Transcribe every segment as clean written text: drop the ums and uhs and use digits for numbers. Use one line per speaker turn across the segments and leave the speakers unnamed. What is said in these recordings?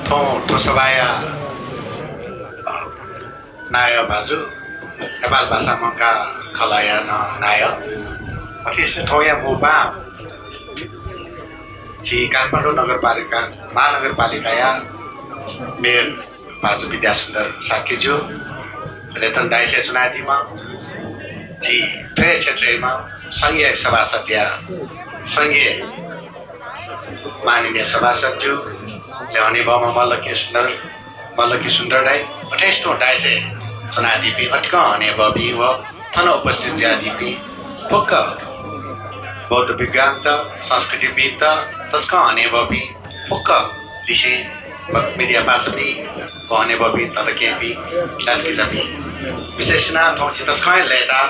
Tosabaya Naya Bazu, Nepal Basa Mangka Kalaya Naya, Atis Toya Muba, Ci Kathmandu Nagarpalika, Mahanagarpalika Mayor Bazu Vidyasundar Sakiju, Ratan Daisya Chunadima, Ci Tre Chetrema, Sangye Sabasatya, Sangye Maninya Sabasatju, ल्याउने बाबा मल्लकी सुन्दर राई 28औं डाइसे चुनादीपी अटक हने बबी व थन उपस्थित ज्यादीपी पक्क बौद्ध विज्ञान संस्कृतिविद तस्क हने बबी पक्क दिशे मिडिया पासपी हने बबी तल केपी दासकी जापी विशेषना थौची तस्काय लेदा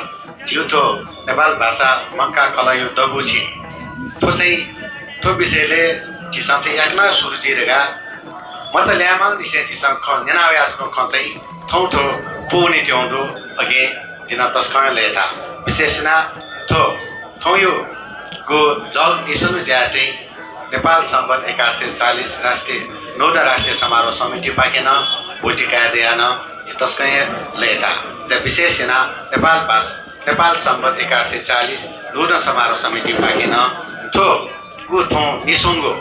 जिउथो नेपाल भाषा मक्का कलायु दबुची तो चाहिँ तो विषयले चिसँग चाहिँ एक न सुरुचिरेगा म चाहिँ ल्यामा दिसे चिसँग नेनावे आजको खचाहिँ थौथो पुने ट्याउँदो अगे जिना तस्काय लेता विशेषना थो थौयो गो जल इसनु ज्या चाहिँ नेपाल सम्बन्ध 1140 राष्ट्रिय नौटा राष्ट्रिय समारोह समिति पाकेन भोटिका देन तस्काय लेता ज विशेषना नेपाल सम्बन्ध 1140 नौटा समारोह समिति पाकेन थो गु थौ निसुङ्गो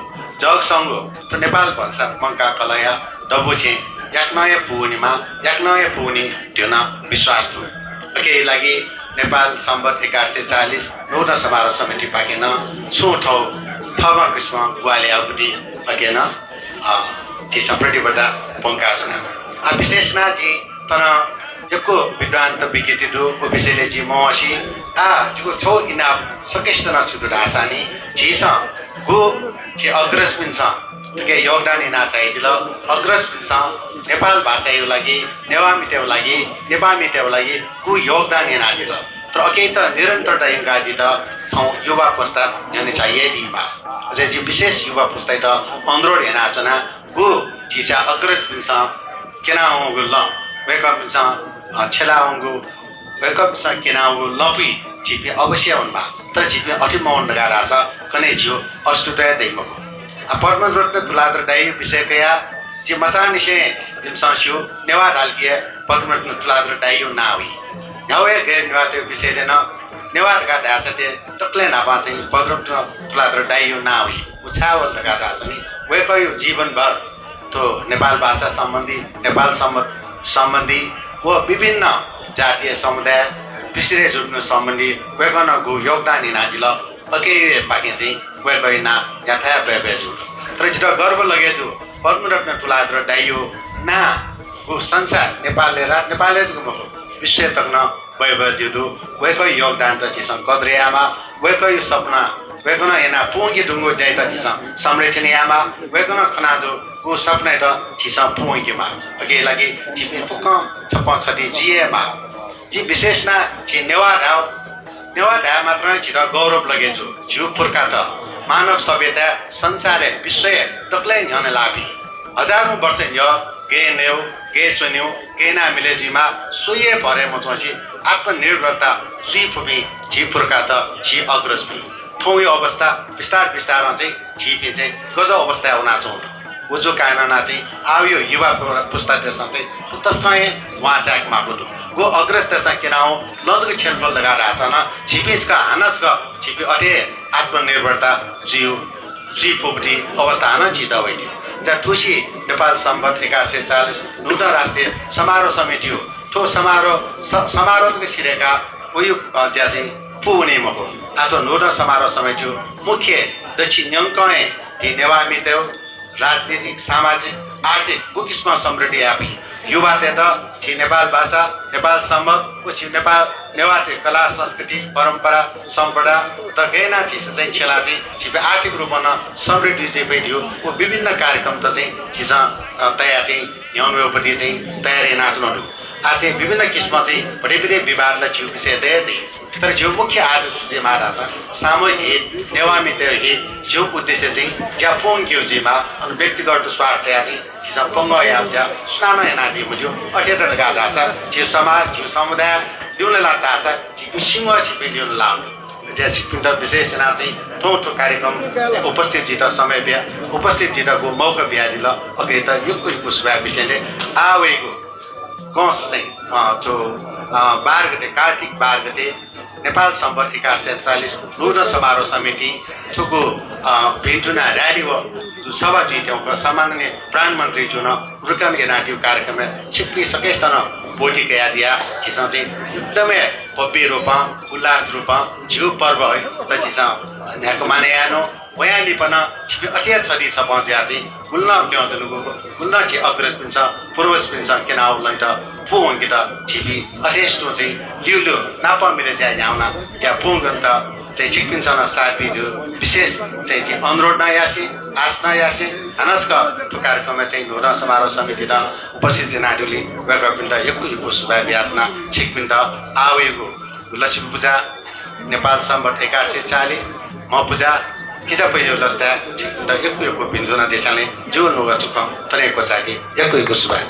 जगसँगो तो नेपाल भाषा मङ्का कलया डबुचे याक्नय पुनी ट्युन विश्वास थियो अके लागि नेपाल सम्बत 1140 नौना समारोह समिति पाकेन सो ठौ थमा किस्म ग्वाले अवधि अकेन ती सम्प्रतिबाट पङ्का छन् विशेषना जी तन जको विद्वान त विकेटी दु को विषयले जी मसी जको छौ इना सकेस्तना छुटु ढासानी जीस गो जे अग्रज पिन्छ के योगदान इना चाहिँ दिल अग्रज पिन्छ नेपाल भाषाको लागि नेवामितेको लागि नेपामितेको लागि गु योगदान इना दिल तर अके त निरन्तरता यंगा दि त थौ युवा पुस्ता जने चाहिए दि बा अझै जी विशेष युवा पुस्ता त अनुरोध हेना जना गु जिसा अग्रज पिन्छ केना हो ल वेकअप पिन्छ छेलाउँगु वेकअप पिन्छ केना हो लपी जिपी अवश्य हुनमा तर जिपी अति मौन लगा राछ कने जियो अष्टुतय दैमको पद्मरत्न तुलादर दाई विषयकया जे मचानिसे जिमसास्यु नेवा ढालकिए पद्मरत्न तुलादर दाइयो नावी यावे गए निवाते विषयले न नेवाका ढासते तक्ले नापा चाहिँ पद्मरत्न तुलादर दाइयो नावी उछावल लगा राछनी वेकयो जीवनभर तो नेपाल भाषा सम्बन्धी व विभिन्न जातीय समुदाय विशेष जुट्नु सम्बन्धी वेकनको योगदान इनादिल अके पाके चाहिँ वेकैना याथाया बेबेजु तर जित गर्व लगेजु पद्मरत्न तुलादर दाइयो ना गु संसार नेपालले विश्व तक्न बेबेजु वेकै योगदान त चिसँग कद्रेयामा वेकै सपना वेकन एना पुंगी ढुङ्गो जाइता चिसँग संरक्षणयामा वेकन खनाजु गु सपना त चिसँग पुंगीमा अगे लागि जिपे पुक छपछटी जिएमा जी विशेषना छि नेवा ढा मात्र छिरा गौरव लगेजु झिउ पुर्का त मानव सभ्यता संसारे विश्व तक्लै न्यने लाभी हजारौं वर्ष य गे चन्यौ गे ना मिलेजीमा सोये भरे मथोसी आत्मनिर्भरता जी फुमी झि पुर्का त झि अग्रज भी थौ यो अवस्था विस्तार चाहिँ झिपे चाहिँ गज अवस्था हुना छौ उजो कायना चाहिँ आयो युवा पुस्ता त्यसमा चाहिँ तस्मै वहाँ चाहिँ मागुदु गो अग्रज त्यसमा किनाउ लजको छेलफल लगा राछन छिपिसका हानसका छिपि अटे आत्मनिर्भरता जी पुब्दी अवस्था हान छिदा वैदि जा ठुसी नेपाल सम्बत 1140 नूतन राष्ट्रिय समारोह समिति हो ठो समारोहको सिरेका उयो ज्यासि पुने मको आतो नूतन समारोह समिति हो मुख्य दक्षिण न्यङ्कए ती नेवामितेउ राजनीतिक सामाजिक आर्थिक कुकिस्मा समृद्धि आपी युवा त छि नेपाल भाषा नेपाल सम्बन्ध पछि नेपाल नेवाटे कला संस्कृति परम्परा सम्पदा त गैना चिस चाहिँ छेला चाहिँ छिपे आर्थिक रूपमा समृद्धि चाहिँ बेडियो ओ विभिन्न कार्यक्रम त चाहिँ चिस तया चाहिँ न्याउनुपट्टि चाहिँ तयारी नाच्नु आज चाहिँ विभिन्न किसिममा चाहिँ बडे विवादलाई जिउ विषय दे तर जिउ मुख्य आज चाहिँ महाराज सामूहिक हित नेवामित हित जिउ उद्देश्य चाहिँ ज्यापोङ ज्यूजीमा अनि व्यक्तिगत स्वार्थ चाहिँ चिसा पंग याम जा सुनाना एनादि मुजो अठेर गादा छ जिउ समाज जिउ समुदाय दिउले लाटा छ जिउ सिंह छिपे दिउले लाउ त्यहाँ छिकपिन्ट विशेष जना चाहिँ ठुलो कार्यक्रम उपस्थित जिता समय बिहा उपस्थित जिताको मौका बिहारी ल अघि त यो कुछ भए विषयले आवेको कस चाहिँ जो 12 गते कार्तिक 12 गते नेपाल सम्पर्क 440 नूतन समारोह समिति थुको भिन्टुना र्याली व जो सभा जित्याउको सामान्य प्रधानमन्त्री जुन रुकम एनाटिव कार्यक्रम छिप्पी सकेस्तन बोटी गया दिया चिसा चाहिँ एकदमै भव्य रूपमा उल्लास रूपमा झिउ पर्व है त चिसा यहाँको माने आनो वयाली पण छिपी अझै छदी छ पहुँच्या चाहिँ गुल्न क्याउँदनुको गुल्न चाहिँ अग्रज पनि छ पूर्वज पनि छ किन आउलाई त पु कि त छिपी अझैस्तो चाहिँ लिउलो नापा मेरो चाहिँ आउन त्यहाँ पुगन त चाहिँ छिकपिन्छन साथ भिडियो विशेष चाहिँ अनुरोध नयासी आश नयासी हनस्क त्यो कार्यक्रममा चाहिँ नूतन समारोह समिति र उपस्थित नाडुली वेगपिन्ट यको सुभाव यातना छिकपिन्ट आवेको लक्ष्मी पूजा नेपाल सम्बत 1140 म पूजा किसा पहिलो लस्ता छिकपिन्ट यको बिन्दुना देशले जो नोगा चुक तरेको चाहिँ यको सुभाव